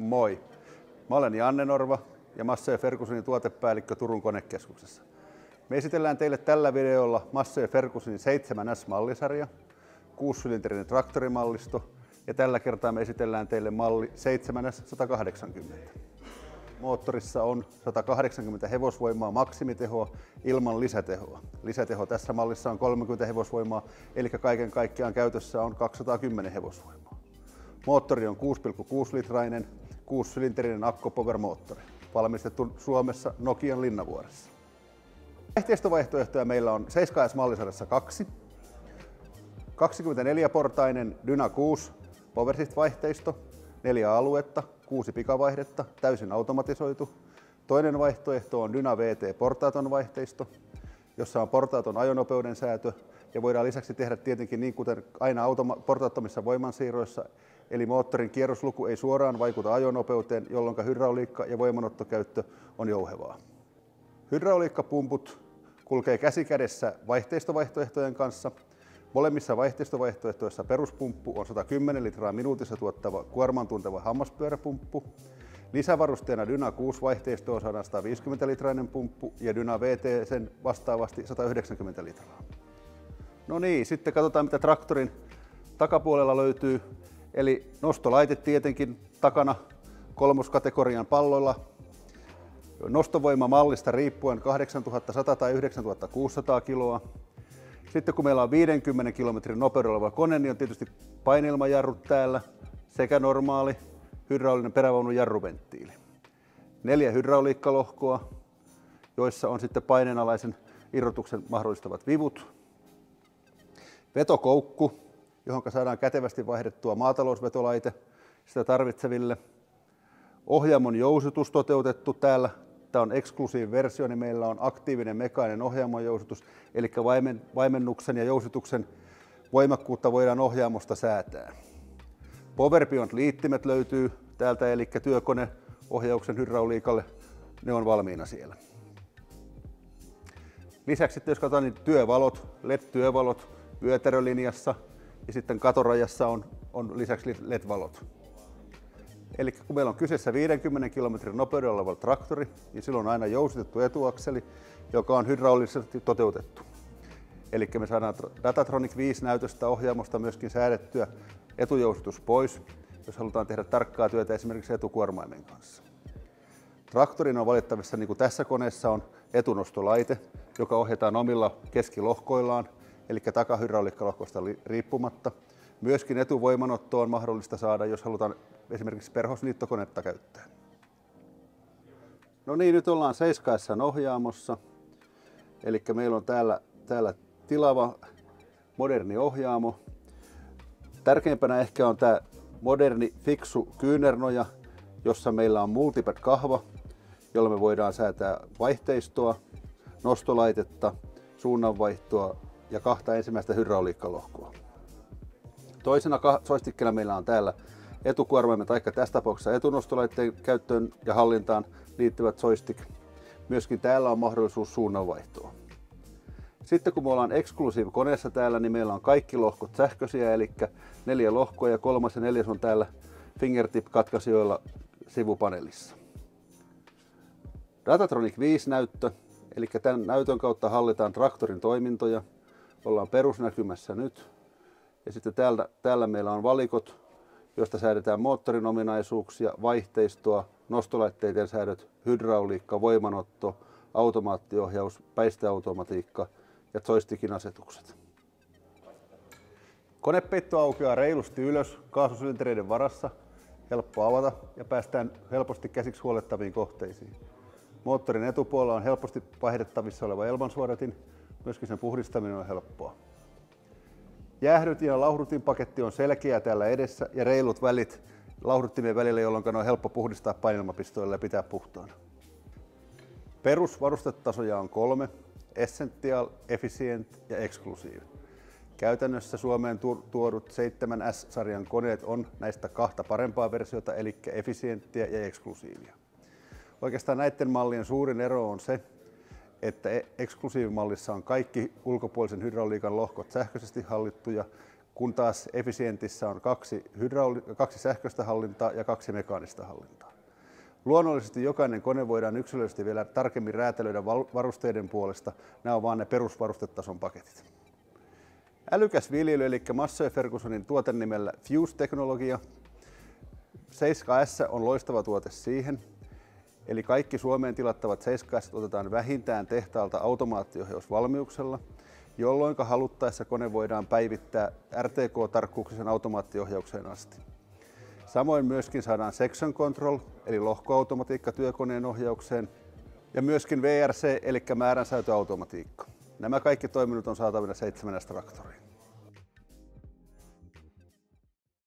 Moi! Mä olen Janne Norva ja Massey Fergusonin tuotepäällikkö Turun konekeskuksessa. Me esitellään teille tällä videolla Massey Fergusonin 7S-mallisarja, 6-sylinterinen traktorimallisto ja tällä kertaa me esitellään teille malli 7S180. Moottorissa on 180 hevosvoimaa maksimitehoa ilman lisätehoa. Lisäteho tässä mallissa on 30 hevosvoimaa, eli kaiken kaikkiaan käytössä on 210 hevosvoimaa. Moottori on 6,6-litrainen, 6-sylinterinen akkupower-moottori, valmistettu Suomessa Nokian Linnavuoressa. Vaihteistovaihtoehtoja meillä on 7S-mallisarjassa 2, 24-portainen Dyna 6 PowerShift-vaihteisto, 4 aluetta, 6 pikavaihdetta, täysin automatisoitu. Toinen vaihtoehto on Dyna VT portaaton vaihteisto, jossa on portaaton ajonopeuden säätö ja voidaan lisäksi tehdä tietenkin niin kuten aina portaattomissa voimansiirroissa, eli moottorin kierrosluku ei suoraan vaikuta ajonopeuteen, jolloin hydrauliikka ja voimanottokäyttö on jouhevaa. Hydrauliikkapumput kulkee käsi kädessä vaihteistovaihtoehtojen kanssa. Molemmissa vaihteistovaihtoehtoissa peruspumppu on 110 litraa minuutissa tuottava kuorman tunteva hammaspyöräpumppu. Lisävarusteena Dyna 6 vaihteisto on 150 litrainen pumppu ja Dyna VT sen vastaavasti 190 litraa. No niin, sitten katsotaan mitä traktorin takapuolella löytyy. Eli nostolaite tietenkin takana kolmoskategorian palloilla. Nostovoima mallista riippuen 8100 tai 9600 kiloa. Sitten kun meillä on 50 kilometrin nopeudella oleva kone, niin on tietysti paineilmajarrut täällä sekä normaali hydraulinen perävaunun jarruventtiili. 4 hydrauliikkalohkoa, joissa on sitten paineenalaisen irrotuksen mahdollistavat vivut. Vetokoukku, johon saadaan kätevästi vaihdettua maatalousvetolaite sitä tarvitseville. Ohjaamon jousitus toteutettu täällä. Tämä on eksklusiiviversio, niin meillä on aktiivinen mekaaninen ohjaamon jousitus, eli vaimennuksen ja jousituksen voimakkuutta voidaan ohjaamosta säätää. Power Beyond-liittimet löytyy täältä, eli työkoneohjauksen hydrauliikalle, ne on valmiina siellä. Lisäksi sitten jos katsotaan niin työvalot, LED-työvalot vyötärölinjassa ja sitten katorajassa on lisäksi LED-valot. Eli kun meillä on kyseessä 50 kilometrin nopeudella oleva traktori, niin silloin on aina jousitettu etuakseli, joka on hydraulisesti toteutettu. Eli me saadaan Datatronic 5 näytöstä ohjaamosta myöskin säädettyä etujousitus pois, jos halutaan tehdä tarkkaa työtä esimerkiksi etukuormaimen kanssa. Traktorin on valittavissa, niin kuin tässä koneessa on etunostolaite, joka ohjataan omilla keskilohkoillaan, eli takahydrauliikkalohkosta riippumatta. Myöskin etuvoimanotto on mahdollista saada, jos halutaan esimerkiksi perhosliittokonetta käyttää. No niin, nyt ollaan 7S:n ohjaamossa. Eli meillä on täällä tilava, moderni ohjaamo. Tärkeimpänä ehkä on tämä moderni, fiksu kyynärnoja, jossa meillä on multipad-kahva, jolla me voidaan säätää vaihteistoa, nostolaitetta, suunnanvaihtoa ja 2 ensimmäistä hydrauliikkalohkoa. Toisena joystickilla meillä on täällä etukuormaimen tai tässä tapauksessa etunostolaitteen käyttöön ja hallintaan liittyvät joystick. Myöskin täällä on mahdollisuus suunnanvaihtoa. Sitten kun me ollaan Exclusive-koneessa täällä, niin meillä on kaikki lohkot sähköisiä, eli 4 lohkoa ja 3. ja 4. on täällä fingertip-katkaisijoilla sivupaneelissa. Datatronic 5 näyttö, eli tämän näytön kautta hallitaan traktorin toimintoja. Ollaan perusnäkymässä nyt. Ja sitten täällä meillä on valikot, joista säädetään moottorin ominaisuuksia, vaihteistoa, nostolaitteiden säädöt, hydrauliikka, voimanotto, automaattiohjaus, päisteautomatiikka ja joystickin asetukset. Konepeitto aukeaa reilusti ylös kaasusylintereiden varassa, helppo avata ja päästään helposti käsiksi huollettaviin kohteisiin. Moottorin etupuolella on helposti vaihdettavissa oleva ilmansuodatin, myöskin sen puhdistaminen on helppoa. Jäähdytin ja lauhdutinpaketti on selkeä täällä edessä ja reilut välit lauhduttimien välillä, jolloin ne on helppo puhdistaa painelmapistoilla ja pitää puhtaana. Perusvarustetasoja on 3, Essential, Efficient ja Exclusive. Käytännössä Suomeen tuodut 7S-sarjan koneet on näistä 2 parempaa versiota, eli Efficienttiä ja Exclusivea. Oikeastaan näiden mallien suurin ero on se, että Exclusive-mallissa on kaikki ulkopuolisen hydrauliikan lohkot sähköisesti hallittuja, kun taas Efficientissä on kaksi sähköistä hallintaa ja 2 mekaanista hallintaa. Luonnollisesti jokainen kone voidaan yksilöllisesti vielä tarkemmin räätälöidä varusteiden puolesta. Nämä on vain ne perusvarustetason paketit. Älykäs viljely eli Massey Fergusonin tuotenimellä Fuse-teknologia. 7S on loistava tuote siihen. Eli kaikki Suomeen tilattavat 7S otetaan vähintään tehtaalta automaattiohjausvalmiuksella, jolloin haluttaessa kone voidaan päivittää RTK-tarkkuuksisen automaattiohjaukseen asti. Samoin myöskin saadaan section control eli lohkoautomatiikka työkoneen ohjaukseen ja myöskin VRC eli määränsäätöautomatiikka. Nämä kaikki toiminnot on saatavilla 7S-traktoriin.